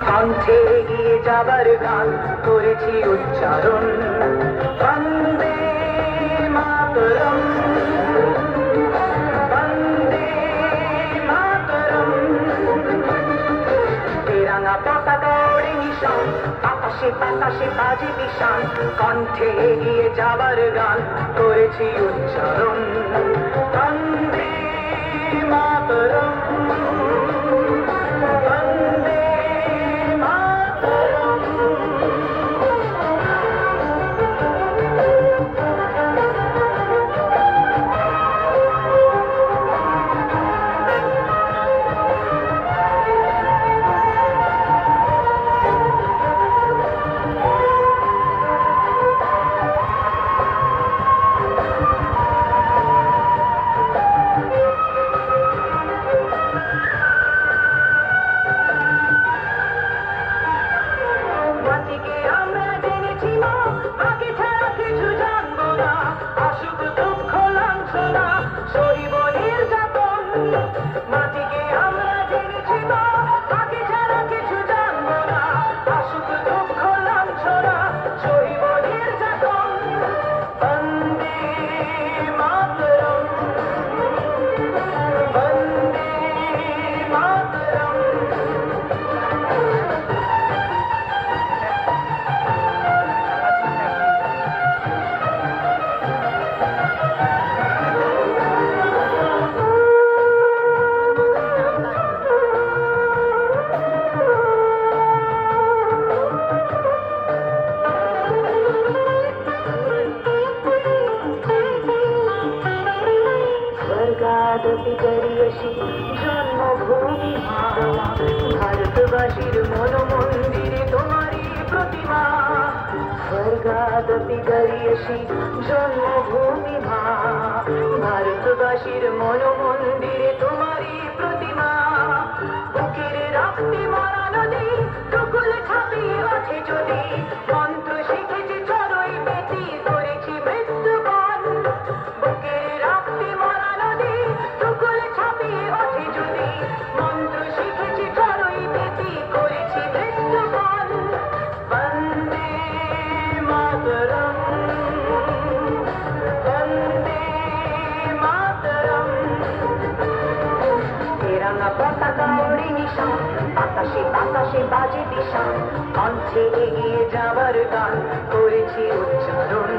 কণ্ঠে এগিয়ে যাবার গান করেছি উচ্চারণ বন্দে মাতরম বন্দে মাতরম তেরাঙা পতাকা ওড়ে নিশান আকাশে বাতাসে বাজে নিশান কণ্ঠে এগিয়ে যাবার গান করেছি উচ্চারণ বন্দে মাতরম জন্মভূমি ভারতবাসীর মন মন্দিরে তোমারই প্রতিমা স্বর্গাদপি গরিয়সী জন্মভূমি ভারতবাসীর মন মন্দিরে তোমারই প্রতিমা বুকের রক্তে মরা নদী টুকুল ছাপিয়ে ওঠে যদি মন্ত্র শিখেছি চড়ই পেতি করেছি মৃত্যুবরণ বুকের রক্তে মরা নদী টুকুল ছাপিয়ে ওঠে যদি মন্ত্র শিখেছি চড়ই পেতি করেছি মৃত্যুবরণ বন্দে মাতরম বন্দে মাতরম তেরাঙা পতাকা ওড়ে নিশান আকাশে বাতাসে বাজে দিশান কণ্ঠে এগিয়ে যাবার গান করেছি উচ্চারণ